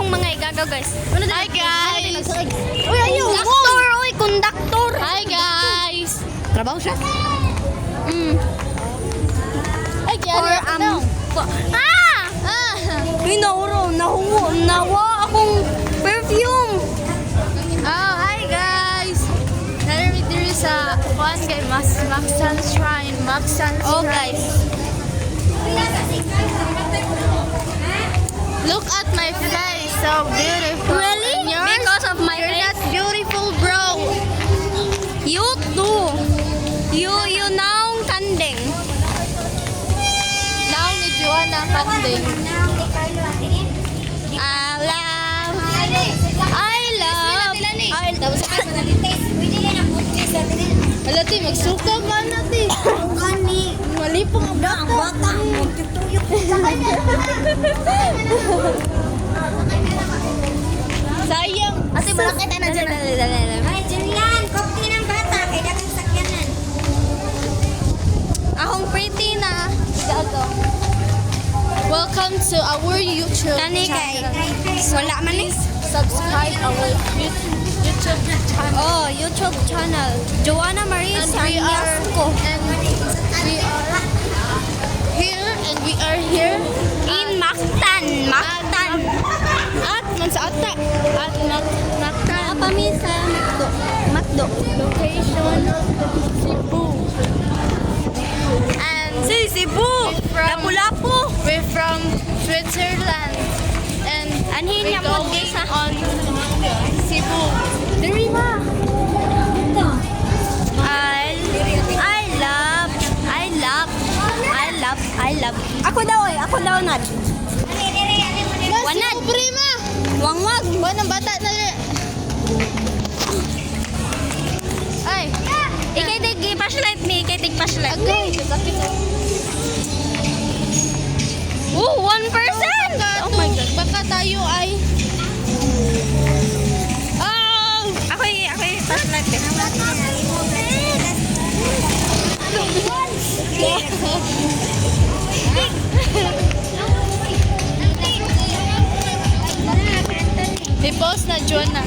akong mga igagaw guys. Hi guys! Uy, ayaw! Conductor! Uy, conductor! Hi guys! Trabaho siya? Ay, Or, no. Uy, nawa akong perfume! Oh, hi guys! Nalami diri sa kuan kay Maxan Shrine. Oh guys. Look at my face, so beautiful. Really? And yours? Because of my You're face? not beautiful, bro. You too. You now kandeng. Now ni Joanna Kanding. Alati, magsuka ba natin? Mali po ang bata. Sayang. Ate, malaki tayo na dyan. Ay, Julian, kopti ng bata, kaya dagang sakyanan. Akong pretty na. Gato. Welcome to our YouTube Tani kay. channel. Wala man eh. Subscribe our YouTube channel. Oh, YouTube channel. Joanna Marie And we are Sanyasco. we are here In Mactan. at Mansata at Mactan Kami sa Macdo. location Cebu. And Cebu. Lapu-lapu. we're from Switzerland and Anhin we're niya mo going sa on Cebu. Diri ma. I love. Ako daw na. Wanad. Prima. Wangwag. Wanang bata na rin. Ay. Ikay tig flashlight me, ikay tig flashlight. Okay. Oh, 1%. Oh my god. Baka tayo ay Ako flashlight eh. may post na Joanna.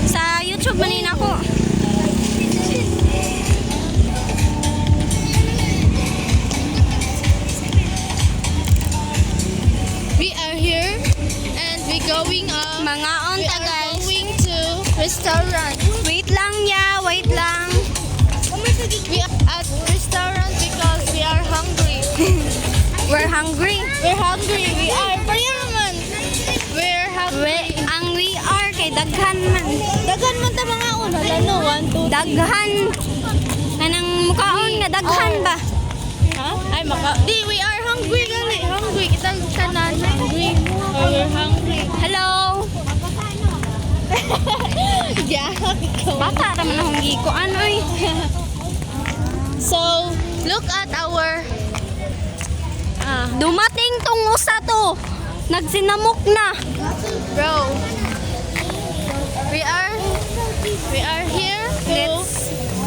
Sa YouTube manin ako. We are here and we going Mga onta guys. going to restaurant. Wait lang ya, wait lang. We are at restaurant because we are hungry. We're hungry. We're hungry. We are Paryaman. We're hungry. We are kay daghan man. Daghan man ta mga una. Lano, 1, 2, Daghan. Kanang mukaon nga daghan ba? ha? Ay, Di, we are hungry gali. Hungry. Kitang kanan. Hungry. Or we're hungry. Hello. Yeah. Bata raman akong giko anoy. So, look at our Dumating tong usa to. Nagsinamok na. bro. We are here to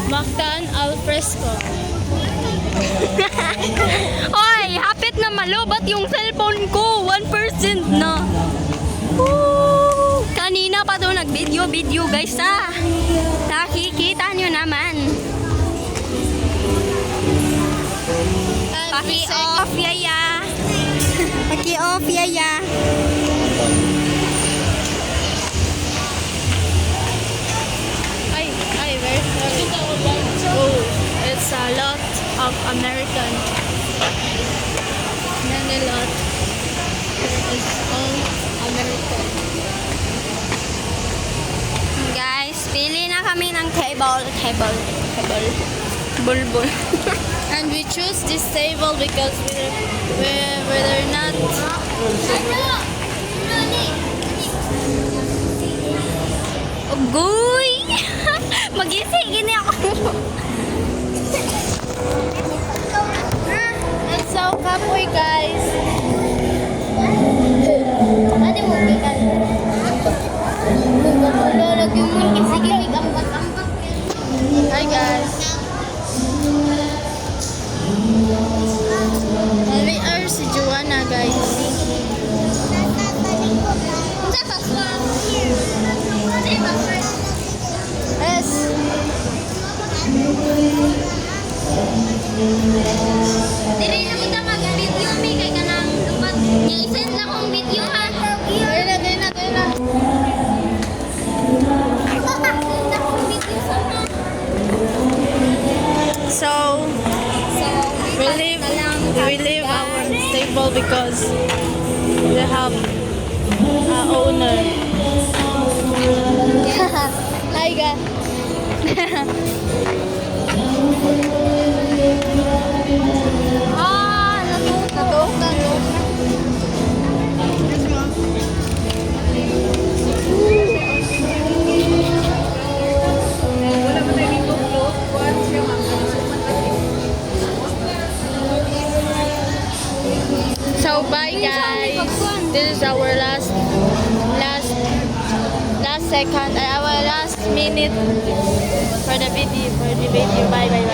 Mactan Al Fresco. Oy, hapit na malubat yung cellphone ko. 1% na. Woo! Kanina pa daw nag-video guys ah. Nakikita nyo naman. And we say Paki-off yaya. Paki-off yaya. oh, it's a lot of American. Many lot. It's all American. Guys, pili na kami ng table. Bulbul. And we choose this table because we're not. Ugoy! Magising gini ako. And so, kapoy guys. Ate mo, kita. Lagi mo kasi gilig ambak-ambak. Hi guys. And we are si Joanna guys. people because they have owner. Hi guys. Natuok na. So bye guys. This is our last second, our last minute for the video. Bye bye.